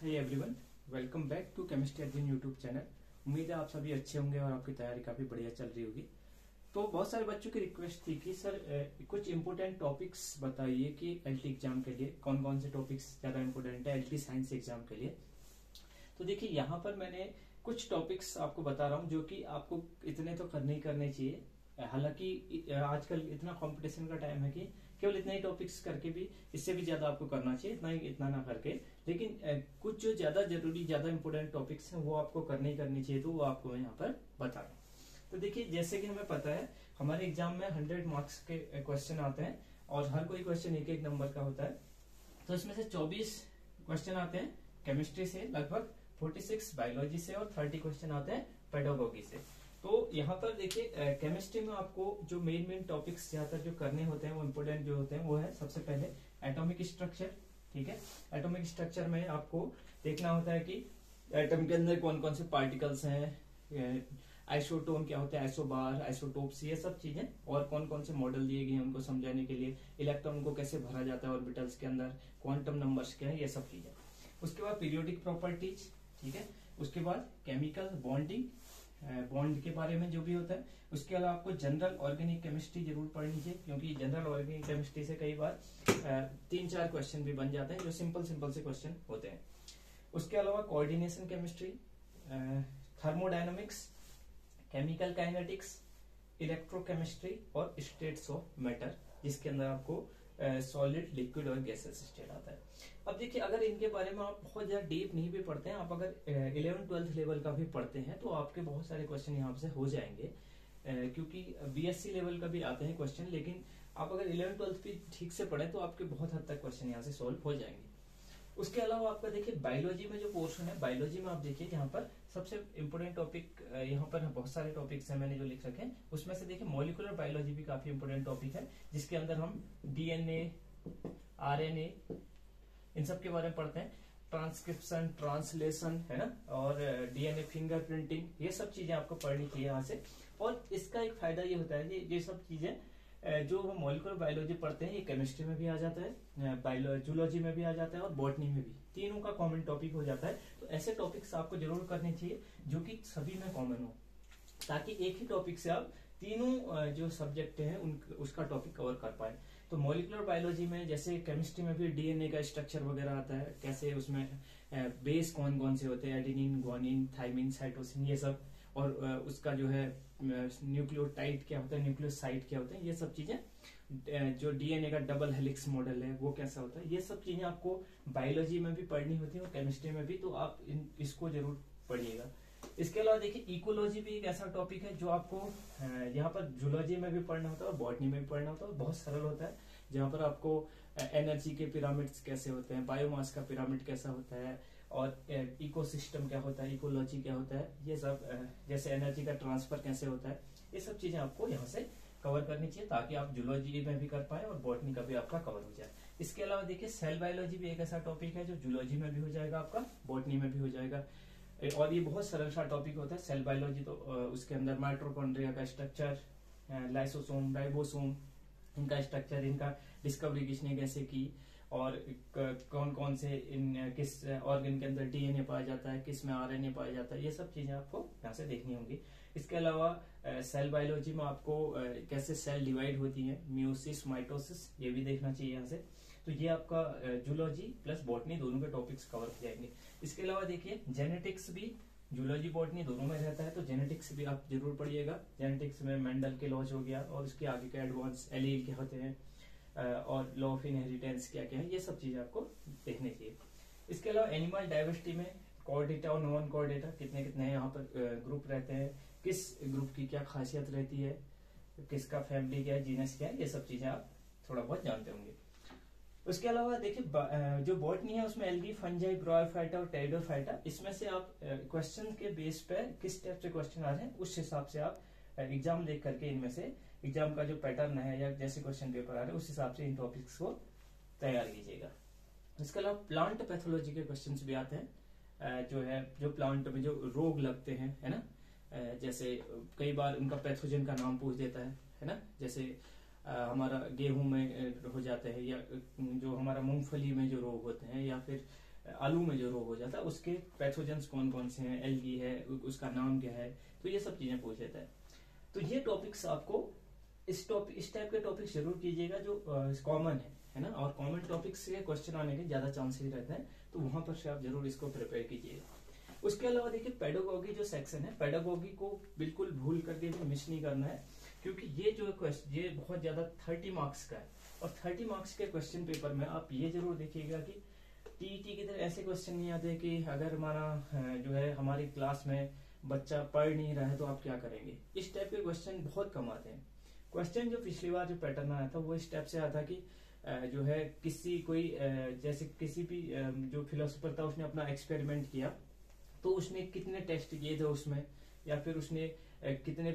Hi everyone, welcome back to chemistry Arjun YouTube channel. उम्मीद है आप सभी अच्छे होंगे और आपकी तैयारी काफी बढ़िया चल रही होगी। तो बहुत सारे बच्चों की रिक्वेस्ट थी कि सर कुछ इंपोर्टेंट टॉपिक्स बताइए कि एलटी एग्जाम के लिए कौन कौन से टॉपिक्स ज्यादा इंपोर्टेंट है एलटी साइंस एग्जाम के लिए। तो देखिए यहाँ पर मैंने कुछ टॉपिक्स आपको बता रहा हूँ जो कि आपको इतने तो करने ही करने चाहिए। हालांकि आजकल इतना कंपटीशन का टाइम है कि केवल इतने ही टॉपिक्स करके भी इससे भी ज्यादा आपको करना चाहिए, इतना ना करके। लेकिन कुछ जो ज्यादा जरूरी ज्यादा इंपोर्टेंट टॉपिक्स हैं वो आपको करने ही करनी चाहिए, तो वो आपको मैं यहाँ पर बता रहा हूँ। तो देखिए जैसे कि हमें पता है हमारे एग्जाम में 100 मार्क्स के क्वेश्चन आते हैं और हर कोई क्वेश्चन एक एक नंबर का होता है। तो इसमें से 24 क्वेश्चन आते हैं केमिस्ट्री से, लगभग 46 बायोलॉजी से और 30 क्वेश्चन आते हैं पेडागोगी से। तो यहाँ पर देखिए केमिस्ट्री में आपको जो मेन टॉपिक्स ज्यादातर जो करने होते हैं वो इम्पोर्टेंट जो होते हैं वो है सबसे पहले एटॉमिक स्ट्रक्चर। ठीक है, एटॉमिक स्ट्रक्चर में आपको देखना होता है कि एटम के अंदर कौन कौन से पार्टिकल्स हैं, आइसोटोन क्या होता है, आइसोबार, आइसोटोप्स, ये सब चीजें, और कौन कौन से मॉडल दिए गए हैं उनको समझाने के लिए, इलेक्ट्रॉन को कैसे भरा जाता है ऑर्बिटल्स के अंदर, क्वांटम नंबर्स क्या है, ये सब चीजें। उसके बाद पीरियोडिक प्रॉपर्टीज, ठीक है। उसके बाद केमिकल बॉन्डिंग, बॉन्ड के बारे में जो भी होता है। उसके अलावा आपको जनरल ऑर्गेनिक केमिस्ट्री जरूर पढ़नी चाहिए, क्योंकि जनरल ऑर्गेनिक केमिस्ट्री से कई बार 3-4 क्वेश्चन भी बन जाते हैं जो सिंपल से क्वेश्चन होते हैं। उसके अलावा coordination chemistry, thermodynamics, chemical kinetics, electrochemistry और स्टेट्स ऑफ मैटर, जिसके अंदर आपको सॉलिड, लिक्विड और गैसेस स्टेट आता है। अब देखिए अगर इनके बारे में आप बहुत ज्यादा डीप नहीं भी पढ़ते हैं, आप अगर 11th-12th लेवल का भी पढ़ते हैं तो आपके बहुत सारे क्वेश्चन यहाँ से हो जाएंगे, क्योंकि बीएससी लेवल का भी आते हैं क्वेश्चन। लेकिन आप अगर 11th-12th भी ठीक से पढ़े तो आपके बहुत हद तक क्वेश्चन यहाँ से सोल्व हो जाएंगे। उसके अलावा आपका देखिए बायोलॉजी में जो पोर्शन है, बायोलॉजी में आप देखिए यहाँ पर सबसे इंपोर्टेंट टॉपिक, यहाँ पर बहुत सारे टॉपिक्स हैं मैंने जो लिख रखे हैं, उसमें से देखिए मॉलिक्यूलर बायोलॉजी भी काफी इंपोर्टेंट टॉपिक है, जिसके अंदर हम डीएनए, आरएनए, इन सब के बारे में पढ़ते हैं। ट्रांसक्रिप्शन, ट्रांसलेशन, है ना, और डीएनए फिंगरप्रिंटिंग, ये सब चीजें आपको पढ़नी चाहिए यहाँ से। और इसका एक फायदा ये होता है कि ये सब चीजें जो हम मॉलिक्यूलर बायोलॉजी पढ़ते हैं ये केमिस्ट्री में भी आ जाता है, जूलॉजी में भी आ जाता है और बॉटनी में भी, तीनों का कॉमन टॉपिक हो जाता है। तो ऐसे टॉपिक्स आपको जरूर करने चाहिए जो कि सभी में कॉमन हो, ताकि एक ही टॉपिक से आप तीनों जो सब्जेक्ट हैं उसका टॉपिक कवर कर पाए। तो मॉलिक्यूलर बायोलॉजी में जैसे केमिस्ट्री में भी डीएनए का स्ट्रक्चर वगैरह आता है, कैसे उसमें बेस कौन कौन से होते हैं, एडेनिन, ग्वानिन, थाइमिन, साइटोसिन, ये सब, और उसका जो है न्यूक्लियोटाइड क्या होता है, न्यूक्लियोसाइड क्या होता है, ये सब चीजें, जो डीएनए का डबल हेलिक्स मॉडल है वो कैसा होता है, ये सब चीजें आपको बायोलॉजी में भी पढ़नी होती है और केमिस्ट्री में भी, तो आप इसको जरूर पढ़िएगा। इसके अलावा देखिए इकोलॉजी भी एक ऐसा टॉपिक है जो आपको यहाँ पर जूलॉजी में भी पढ़ना होता है और बॉटनी में भी पढ़ना होता है, और बहुत सरल होता है, जहाँ पर आपको एनर्जी के पिरामिड्स कैसे होते हैं, बायोमास का पिरामिड कैसा होता है, और इकोसिस्टम क्या होता है, इकोलॉजी क्या होता है, ये सब, जैसे एनर्जी का ट्रांसफर कैसे होता है, ये सब चीजें आपको यहाँ से कवर करनी चाहिए, ताकि आप जूलॉजी में भी कर पाए और बॉटनी का भी आपका कवर हो जाए। इसके अलावा देखिए सेल बायोलॉजी भी एक ऐसा टॉपिक है जो जूलॉजी में भी हो जाएगा आपका, बॉटनी में भी हो जाएगा, और ये बहुत सरल सा टॉपिक होता है सेल बायोलॉजी। तो उसके अंदर माइटोकॉन्ड्रिया का स्ट्रक्चर, लाइसोसोम, राइबोसोम, इनका स्ट्रक्चर, इनका डिस्कवरी किसने कैसे की, और कौन कौन से किस ऑर्गन के अंदर डीएनए पाया जाता है, किस में आरएनए पाया जाता है, ये सब चीजें आपको यहाँ से देखनी होंगी। इसके अलावा सेल बायोलॉजी में आपको कैसे सेल डिवाइड होती है, मियोसिस, माइटोसिस, ये भी देखना चाहिए यहाँ से। तो ये आपका जूलॉजी प्लस बॉटनी दोनों के टॉपिक्स कवर हो जाएंगे। इसके अलावा देखिए जेनेटिक्स भी जूलॉजी बॉटनी दोनों में रहता है, तो जेनेटिक्स भी आप जरूर पढ़िएगा। जेनेटिक्स में मेंडल के लॉज हो गया, और उसके आगे के एडवांस एलील क्या होते हैं, और लॉ ऑफ इनहेरिटेंस क्या क्या है, ये सब चीजें आपको देखनी चाहिए। इसके अलावा एनिमल डाइवर्सिटी में कॉर्डेटा और नॉन कॉर्डेटा कितने कितने यहाँ पर ग्रुप रहते हैं, किस ग्रुप की क्या खासियत रहती है, किसका फैमिली क्या है, जीनस क्या है, ये सब चीजें आप थोड़ा बहुत जानते होंगे। उसके अलावा देखिए जो बॉटनी है उसमें एल्गी, फंजाई, ब्रायोफाइटा और टेरिडोफाइटा, इसमें से आप क्वेश्चन के बेस पे किस टाइप से क्वेश्चन आ रहे हैं उस हिसाब से आप एग्जाम देख करके इनमें से एग्जाम का जो पैटर्न है या जैसे क्वेश्चन पेपर आ रहे हैं उस हिसाब से इन टॉपिक्स को तैयार कीजिएगा। इसके अलावा प्लांट पैथोलॉजी के क्वेश्चन भी आते हैं, जो प्लांट में जो रोग लगते हैं, है ना, जैसे कई बार उनका पैथोजन का नाम पूछ देता है ना, जैसे हमारा गेहूं में हो जाते हैं, या जो हमारा मूंगफली में जो रोग होते हैं, या फिर आलू में जो रोग हो जाता है उसके पैथोजेंस कौन कौन से हैं, एलगी है, उसका नाम क्या है, तो ये सब चीजें पूछ लेता है। तो ये टॉपिक्स आपको इस टाइप के टॉपिक्स जरूर कीजिएगा जो कॉमन है ना, और कॉमन टॉपिक्स से क्वेश्चन आने के ज्यादा चांसेस रहते हैं, तो वहां पर से आप जरूर इसको प्रिपेयर कीजिएगा। उसके अलावा देखिए पेडागोगी जो सेक्शन है, पेडागोगी को बिल्कुल भूल करके भी मिस नहीं करना है, क्योंकि ये जो क्वेश्चन ये बहुत ज्यादा 30 मार्क्स का है, और 30 मार्क्स के क्वेश्चन पेपर में आप ये जरूर देखिएगा कि टीईटी की तरह ऐसे क्वेश्चन नहीं आते कि अगर हमारा जो है हमारी क्लास में बच्चा पढ़ नहीं रहा है तो आप क्या करेंगे, इस टाइप के क्वेश्चन बहुत कम आते हैं। क्वेश्चन जो पिछली बार जो पैटर्न आया था वो इस टाइप से आया था कि जो है किसी कोई जैसे किसी भी जो फिलोसोफर था उसने अपना एक्सपेरिमेंट किया, तो उसने कितने टेस्ट किए थे उसमें, या फिर उसने कितने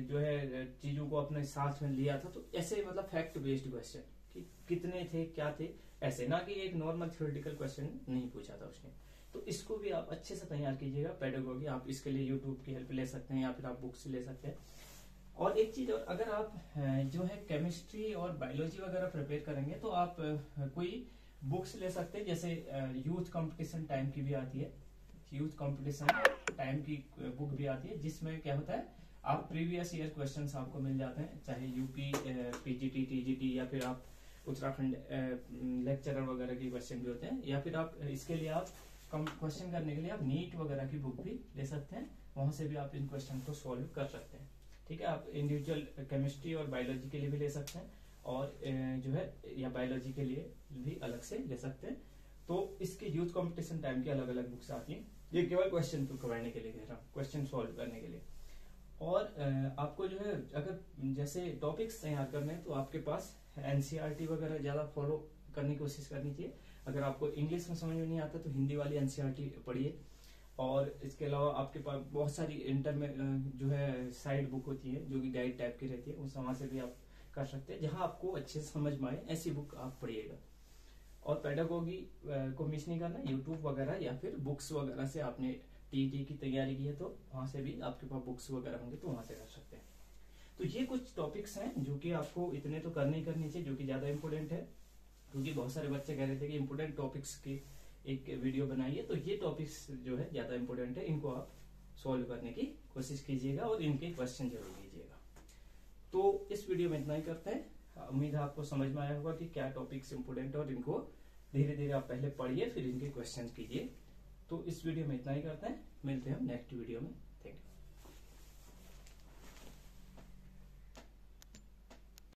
जो है चीजों को अपने साथ में लिया था, तो ऐसे मतलब फैक्ट बेस्ड क्वेश्चन कि कितने थे क्या थे, ऐसे ना कि एक नॉर्मल थ्योरेटिकल क्वेश्चन नहीं पूछा था उसने। तो इसको भी आप अच्छे से तैयार कीजिएगा पेडागोगी। आप इसके लिए यूट्यूब की हेल्प ले सकते हैं या फिर आप बुक्स ले सकते हैं। और एक चीज और, अगर आप जो है केमिस्ट्री और बायोलॉजी वगैरह प्रिपेयर करेंगे तो आप कोई बुक्स ले सकते हैं, जैसे यूथ कंपटीशन टाइम की भी आती है, यूथ कंपटीशन टाइम की बुक भी आती है, जिसमें क्या होता है आप प्रीवियस ईयर क्वेश्चंस आपको मिल जाते हैं, चाहे यूपी पीजीटी टीजीटी या फिर आप उत्तराखंड लेक्चरर वगैरह के क्वेश्चन भी होते हैं, या फिर आप इसके लिए आप क्वेश्चन करने के लिए आप नीट वगैरह की बुक भी ले सकते हैं, वहां से भी आप इन क्वेश्चन को सॉल्व कर सकते हैं। ठीक है, आप इंडिविजुअल केमिस्ट्री और बायोलॉजी के लिए भी ले सकते हैं, और जो है या बायोलॉजी के लिए भी अलग से ले सकते हैं। तो इसके यूथ कंपटीशन टाइम की अलग अलग बुक्स आती हैं, ये केवल क्वेश्चन करने के लिए कह रहा हूँ, क्वेश्चन सॉल्व करने के लिए। और आपको जो है अगर जैसे टॉपिक्स तैयार करने हैं तो आपके पास एनसीईआरटी वगैरह ज्यादा फॉलो करने की कोशिश करनी चाहिए। अगर आपको इंग्लिश में समझ में नहीं आता तो हिंदी वाली एनसीईआरटी पढ़िए, और इसके अलावा आपके पास बहुत सारी इंटर में जो है साइड बुक होती है जो कि गाइड टाइप की रहती है, उस वहां से भी आप कर सकते हैं, जहां आपको अच्छे से समझ में आए ऐसी बुक आप पढ़िएगा। और पेडागोगी को मिस नहीं करना, यूट्यूब वगैरह या फिर बुक्स वगैरह से आपने टीईटी की तैयारी की है तो वहां से भी आपके पास बुक्स वगैरह होंगे तो वहां से कर सकते हैं। तो ये कुछ टॉपिक्स हैं जो कि आपको इतने तो करने ही करनी चाहिए, जो कि ज्यादा इंपॉर्टेंट है, क्योंकि बहुत सारे बच्चे कह रहे थे कि इंपॉर्टेंट टॉपिक्स की एक वीडियो बनाइए, तो ये टॉपिक्स जो है ज्यादा इंपॉर्टेंट है, इनको आप सॉल्व करने की कोशिश कीजिएगा और इनके क्वेश्चन जरूर कीजिएगा। तो इस वीडियो में इतना ही करते हैं। उम्मीद है आपको समझ में आया होगा कि क्या टॉपिक्स इंपॉर्टेंट है, और इनको धीरे धीरे आप पहले पढ़िए फिर इनके क्वेश्चन कीजिए। तो इस वीडियो में इतना ही करते हैं, मिलते हैं हम नेक्स्ट वीडियो में।